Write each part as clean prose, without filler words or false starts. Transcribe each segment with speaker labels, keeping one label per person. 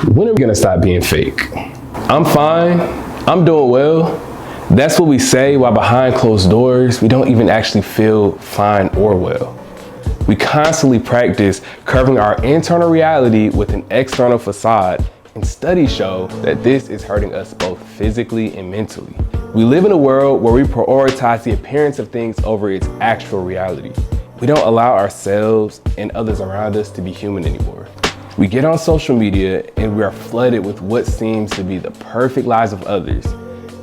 Speaker 1: When are we gonna stop being fake? I'm fine, I'm doing well. That's what we say while behind closed doors, we don't even actually feel fine or well. We constantly practice covering our internal reality with an external facade, and studies show that this is hurting us both physically and mentally. We live in a world where we prioritize the appearance of things over its actual reality. We don't allow ourselves and others around us to be human anymore. We get on social media and we are flooded with what seems to be the perfect lives of others.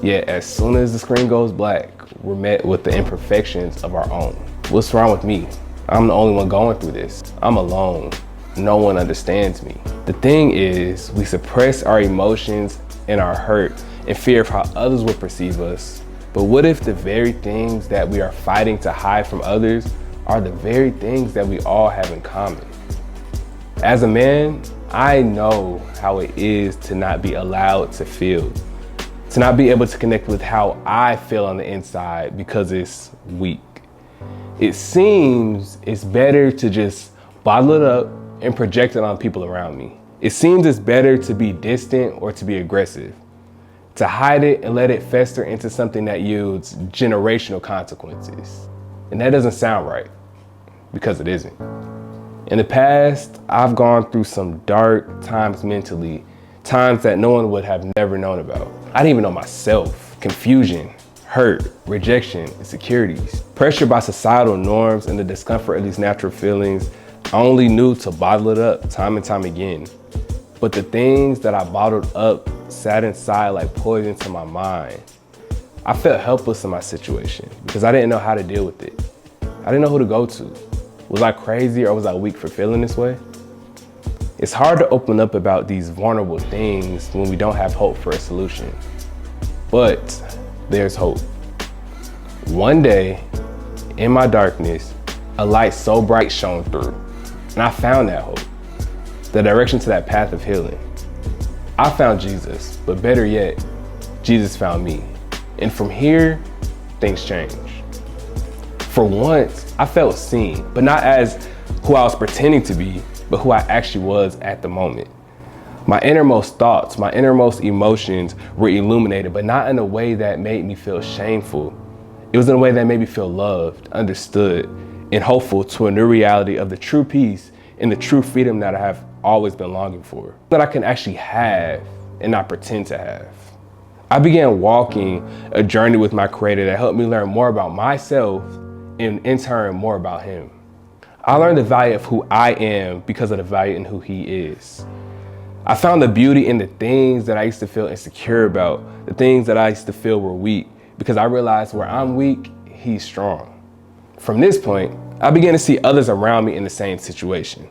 Speaker 1: Yet as soon as the screen goes black, we're met with the imperfections of our own. What's wrong with me? I'm the only one going through this. I'm alone. No one understands me. The thing is, we suppress our emotions and our hurt in fear of how others will perceive us. But what if the very things that we are fighting to hide from others are the very things that we all have in common? As a man, I know how it is to not be allowed to feel, to not be able to connect with how I feel on the inside because it's weak. It seems it's better to just bottle it up and project it on people around me. It seems it's better to be distant or to be aggressive, to hide it and let it fester into something that yields generational consequences. And that doesn't sound right, because it isn't. In the past, I've gone through some dark times mentally, times that no one would have never known about. I didn't even know myself. Confusion, hurt, rejection, insecurities, pressure by societal norms, and the discomfort of these natural feelings. I only knew to bottle it up time and time again. But the things that I bottled up sat inside like poison to my mind. I felt helpless in my situation because I didn't know how to deal with it. I didn't know who to go to. Was I crazy or was I weak for feeling this way? It's hard to open up about these vulnerable things when we don't have hope for a solution. But there's hope. One day, in my darkness, a light so bright shone through, and I found that hope, the direction to that path of healing. I found Jesus, but better yet, Jesus found me. And from here, things changed. For once, I felt seen, but not as who I was pretending to be, but who I actually was at the moment. My innermost thoughts, my innermost emotions were illuminated, but not in a way that made me feel shameful. It was in a way that made me feel loved, understood, and hopeful to a new reality of the true peace and the true freedom that I have always been longing for, that I can actually have and not pretend to have. I began walking a journey with my Creator that helped me learn more about myself and in turn more about Him. I learned the value of who I am because of the value in who He is. I found the beauty in the things that I used to feel insecure about, the things that I used to feel were weak, because I realized where I'm weak, He's strong. From this point, I began to see others around me in the same situation.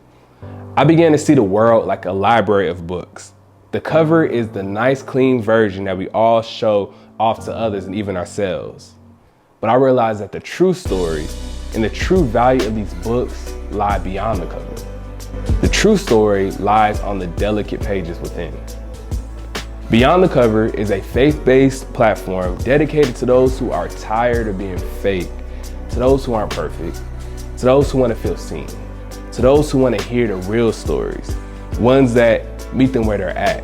Speaker 1: I began to see the world like a library of books. The cover is the nice, clean version that we all show off to others and even ourselves. But I realized that the true story and the true value of these books lie beyond the cover. The true story lies on the delicate pages within. Beyond the Cover is a faith-based platform dedicated to those who are tired of being fake, to those who aren't perfect, to those who want to feel seen, to those who want to hear the real stories, ones that meet them where they're at,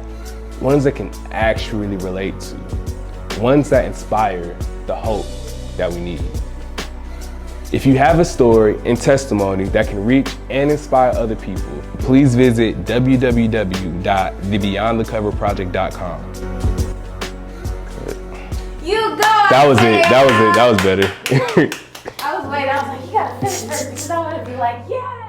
Speaker 1: ones that can actually relate to, ones that inspire the hope that we need. If you have a story and testimony that can reach and inspire other people, please visit www.thebeyondthecoverproject.com.
Speaker 2: You go!
Speaker 1: That was it. That was better.
Speaker 2: I was like, you gotta finish first because I want to be like, yeah.